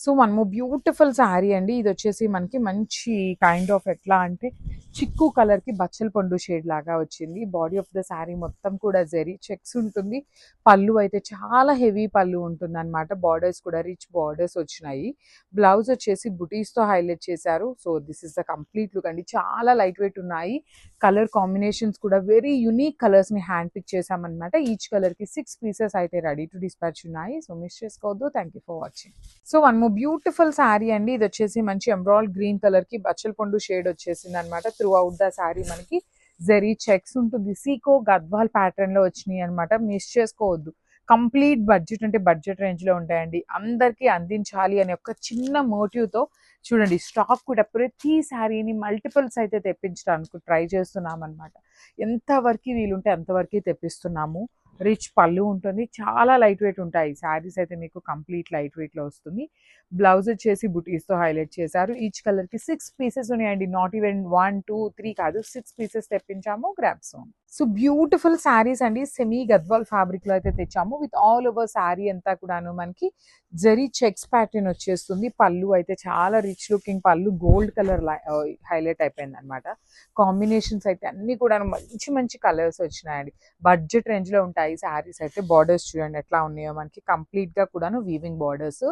So one more beautiful sari అండి. ఇది వచ్చేసి మనకి మంచి కైండ్ ఆఫ్ ఎట్లా అంటే చిక్కు కలర్ కి బచ్చల పండు షేడ్ లాగా వచ్చింది. బాడీ ఆఫ్ ద శారీ మొత్తం కూడా జరీ చెక్స్ ఉంటుంది. పళ్ళు అయితే చాలా హెవీ పళ్ళు ఉంటుంది అనమాట. బార్డర్స్ కూడా రిచ్ బార్డర్స్ వచ్చినాయి. బ్లౌజ్ వచ్చేసి బుటీస్ తో హైలైట్ చేశారు. So this is the complete look అండి. చాలా లైట్ వెయిట్ ఉన్నాయి. కలర్ కాంబినేషన్స్ కూడా వెరీ యునిక్ కలర్స్ ని హ్యాండ్ పిక్ చేసామన్నమాట. ఈచ్ కలర్ కి 6 పీసెస్ అయితే రెడీ టు డిస్పాచ్ ఉన్నాయి. సో మిస్ చేసుకోవద్దు. Thank you for watching. So one more beautiful sari అండి. ఇది వచ్చేసి మంచి ఎమరాల్డ్ గ్రీన్ కలర్ కి బచ్చల పండు షేడ్ వచ్చేసింది అనమాట. త్రూ అవుట్ ద శారీ మనకి జరీ చెక్స్ ఉంటుంది. సీకో గద్వాల్ ప్యాటర్న్ లో వచ్చినాయి అనమాట. మిస్ చేసుకోవద్దు. కంప్లీట్ బడ్జెట్ అంటే బడ్జెట్ రేంజ్ లో ఉంటాయండి. అందరికీ అందించాలి అనే ఒక చిన్న మోటివ్ తో చూడండి స్టాక్ కూడా ప్రతి శారీని మల్టిపుల్స్ అయితే తెప్పించడానికి ట్రై చేస్తున్నాం అనమాట. ఎంతవరకు వీలుంటే అంతవరకు తెప్పిస్తున్నాము. రిచ్ పళ్ళు ఉంటుంది. చాలా లైట్ వెయిట్ ఉంటాయి శారీస్ అయితే మీకు కంప్లీట్ లైట్ వెయిట్ లో వస్తుంది. బ్లౌజ్ వచ్చేసి బుటీస్ తో హైలైట్ చేశారు. ఈచ్ కలర్ కి 6 పీసెస్ ఉన్నాయండి. నాట్ ఈవెన్ 1 2 3 కాదు, 6 పీసెస్ తెప్పించాము. Crepes on. So beautiful saris అండి. సెమీ గద్వాల్ ఫ్యాబ్రిక్ లో అయితే తెచ్చాము. విత్ ఆల్ ఓవర్ శారీ అంతా కూడాను మనకి జరీ చెక్స్ ప్యాటర్న్ వచ్చేస్తుంది. పళ్ళు అయితే చాలా రిచ్ లుకింగ్ పళ్ళు, గోల్డ్ కలర్ హైలైట్ అయిపోయింది అనమాట. కాంబినేషన్స్ అయితే అన్ని కూడా మంచి మంచి కలర్స్ వచ్చినాయండి. బడ్జెట్ రేంజ్ లో ఉంటాయి శారీస్ అయితే. బార్డర్స్ చూడండి ఎట్లా ఉన్నాయో మనకి కంప్లీట్ గా కూడాను వీవింగ్ బార్డర్స్,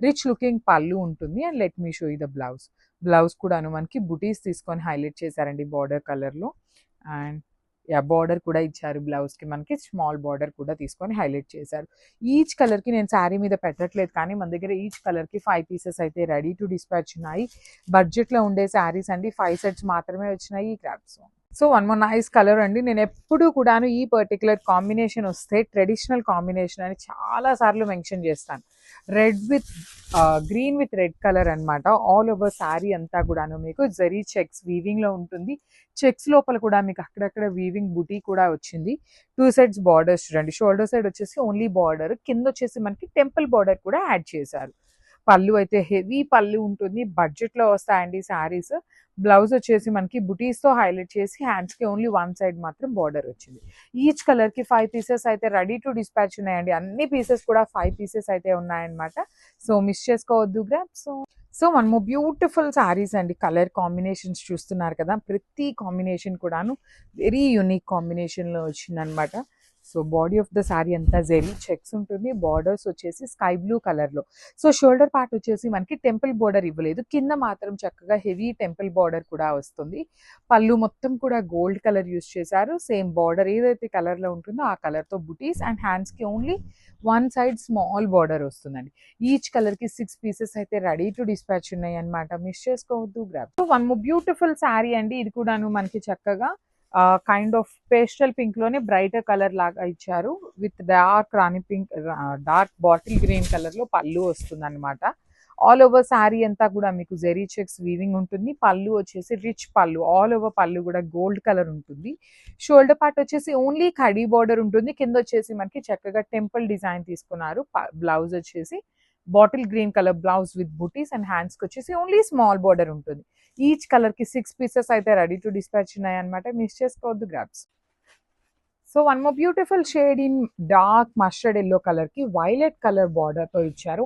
రిచ్ లుకింగ్ పళ్ళు ఉంటుంది. And let me show you the blouse. Blouse కూడాను మనకి బుటీస్ తీసుకొని హైలైట్ చేశారండి బార్డర్ కలర్ లో. అండ్ బార్డర్ కూడా ఇచ్చారు. బ్లౌజ్ కి మనకి స్మాల్ బార్డర్ కూడా తీసుకొని హైలైట్ చేశారు. ఈచ్ కలర్ కి నేను శారీ మీద పెట్టట్లేదు కానీ మన దగ్గర ఈచ్ కలర్ కి 5 పీసెస్ అయితే రెడీ టు డిస్పాచ్ ఉన్నాయి. బడ్జెట్ లో ఉండే శారీస్ అండి. 5 సెట్స్ మాత్రమే వచ్చినాయి ఈ crafts. So one more nice colour అండి. నేను ఎప్పుడు కూడాను ఈ పర్టికులర్ కాంబినేషన్ వస్తే ట్రెడిషనల్ కాంబినేషన్ అని చాలా సార్లు మెన్షన్ చేస్తాను. Red with green with red colour అనమాట. ఆల్ ఓవర్ శారీ అంతా కూడాను మీకు జరీ చెక్స్ వీవింగ్ లో ఉంటుంది. చెక్స్ లోపల కూడా మీకు అక్కడక్కడ వీవింగ్ బుటీ కూడా వచ్చింది. 2 సెట్స్ బార్డర్స్ చూడండి. షోల్డర్ సైడ్ వచ్చేసి ఓన్లీ బార్డర్, కింద వచ్చేసి మనకి టెంపుల్ బార్డర్ కూడా యాడ్ చేశారు. పళ్ళు అయితే హెవీ పళ్ళు ఉంటుంది. బడ్జెట్ లో వస్తాయండి శారీస్. బ్లౌజ్ వచ్చేసి మనకి బుటీస్ తో హైలైట్ చేసి హ్యాండ్స్ కి ఓన్లీ 1 సైడ్ మాత్రం బార్డర్ వచ్చింది. ఈచ్ కలర్ కి 5 పీసెస్ అయితే రెడీ టు డిస్పాచ్ ఉన్నాయండి. అన్ని పీసెస్ కూడా 5 పీసెస్ అయితే ఉన్నాయన్నమాట. సో మిస్ చేసుకోవద్దు గ్రాబ్. సో మనము బ్యూటిఫుల్ శారీస్ అండి. కలర్ కాంబినేషన్స్ చూస్తున్నారు కదా, ప్రతి కాంబినేషన్ కూడాను వెరీ యూనిక్ కాంబినేషన్ లో వచ్చిందనమాట. So body of the sari అంతా జెరీ చెక్స్ ఉంటుంది. బార్డర్స్ వచ్చేసి స్కై బ్లూ కలర్ లో. సో షోల్డర్ పార్ట్ వచ్చేసి మనకి టెంపుల్ బార్డర్ ఇవ్వలేదు, కింద మాత్రం చక్కగా హెవీ టెంపుల్ బార్డర్ కూడా వస్తుంది. పళ్ళు మొత్తం కూడా గోల్డ్ కలర్ యూస్ చేశారు. సేమ్ బార్డర్ ఏదైతే కలర్ లో ఉంటుందో ఆ కలర్ తో బుటీస్, అండ్ హ్యాండ్స్ కి ఓన్లీ 1 సైడ్ స్మాల్ బార్డర్ వస్తుందండి. ఈచ్ కలర్ కి 6 పీసెస్ అయితే రెడీ టు డిస్పాచ్ ఉన్నాయి అనమాట. మిస్ చేసుకోవద్దు grab. So one more beautiful sari అండి. ఇది కూడాను మనకి చక్కగా కైండ్ ఆఫ్ పేస్టల్ పింక్ లోనే బ్రైటర్ కలర్ లాగా ఇచ్చారు. With dark Rani pink, dark bottle green colour లో పళ్ళు వస్తుంది అనమాట. ఆల్ ఓవర్ శారీ అంతా కూడా మీకు జెరీ చెక్స్ వీవింగ్ ఉంటుంది. పళ్ళు వచ్చేసి రిచ్ పళ్ళు, ఆల్ ఓవర్ పళ్ళు కూడా గోల్డ్ కలర్ ఉంటుంది. షోల్డర్ పార్ట్ వచ్చేసి ఓన్లీ కడీ బార్డర్ ఉంటుంది. కింద వచ్చేసి మనకి చక్కగా టెంపుల్ డిజైన్ తీసుకున్నారు. బ్లౌజ్ వచ్చేసి bottle green colour blouse with buttis, and hands కి వచ్చేసి ఓన్లీ స్మాల్ బార్డర్ ఉంటుంది. ఈచ్ కలర్ కి 6 పీసెస్ అయితే రెడీ టు డిస్పాచ్ ఉన్నాయి అనమాట. మిస్ చేసుకోవద్దు grabs. So one more beautiful shade in dark mustard yellow colour కి వైలెట్ కలర్ బార్డర్ తో ఇచ్చారు.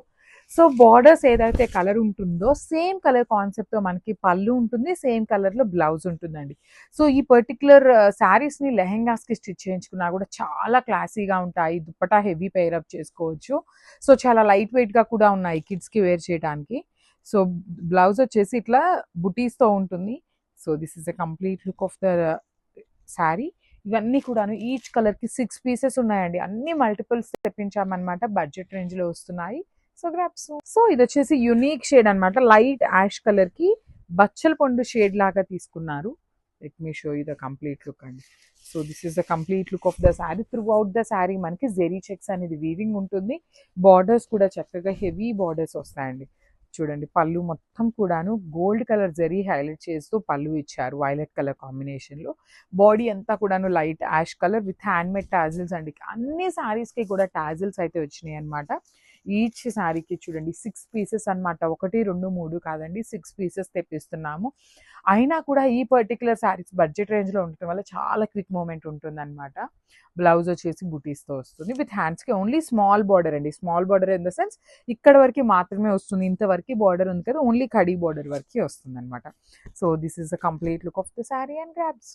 సో బార్డర్స్ ఏదైతే కలర్ ఉంటుందో సేమ్ కలర్ కాన్సెప్ట్ తో మనకి పళ్ళు ఉంటుంది. సేమ్ కలర్ లో బ్లౌజ్ ఉంటుందండి. సో ఈ పర్టికులర్ శారీస్ ని లెహెంగాస్ కి స్టిచ్ చేయించుకున్నా కూడా చాలా క్లాసీగా ఉంటాయి. దుప్పటా హెవీ పేరప్ చేసుకోవచ్చు. సో చాలా లైట్ వెయిట్ గా కూడా ఉన్నాయి కిడ్స్ కి వేర్ చేయడానికి. సో బ్లౌజ్ వచ్చేసి ఇట్లా బుటీస్ తో ఉంటుంది. So this is the complete look of the sari. ఇవన్నీ కూడాను ఈచ్ కలర్ కి 6 పీసెస్ ఉన్నాయండి. అన్ని మల్టిపుల్స్ తెప్పించామన్నమాట. బడ్జెట్ రేంజ్ లో వస్తున్నాయి. So grasp. సో ఇది వచ్చేసి యునిక్ షేడ్ అనమాట. లైట్ యాష్ కలర్ కి బచ్చల పండు షేడ్ లాగా తీసుకున్నారు. Let me show you the complete look అండి. So this is the complete look of the sari. Throughout the sari మనకి జెరీ చెక్స్ అనేది వీవింగ్ ఉంటుంది. బార్డర్స్ కూడా చక్కగా హెవీ బార్డర్స్ వస్తాయండి. చూడండి పళ్ళు మొత్తం కూడాను గోల్డ్ కలర్ జరీ హైలైట్ చేస్తూ పళ్ళు ఇచ్చారు వైలెట్ కలర్ కాంబినేషన్ లో. బాడీ అంతా కూడాను light ash colour with handmade tassels అండి. అన్ని సారీస్ కి కూడా టాజిల్స్ అయితే వచ్చినాయి అనమాట. ఈచ్ శారీకి చూడండి 6 పీసెస్ అన్నమాట. 1, 2, 3 కాదండి, 6 పీసెస్ తెప్పిస్తున్నాము. అయినా కూడా ఈ పర్టిక్యులర్ శారీస్ బడ్జెట్ రేంజ్‌లో ఉండటం వల్ల చాలా క్విక్ మూవ్‌మెంట్ ఉంటుందన్నమాట. బ్లౌజ్ వచ్చేసి బుటీస్‌తో వస్తుంది. విత్ హ్యాండ్స్‌కి ఓన్లీ స్మాల్ బార్డర్ అండి. Small border in the sense ఇక్కడ వరకి మాత్రమే వస్తుంది. ఇంతవరకు బార్డర్ ఉంది కదా! ఓన్లీ కడీ బార్డర్ వరకే వస్తుందన్నమాట. So, this is the complete look of the sari and grabs.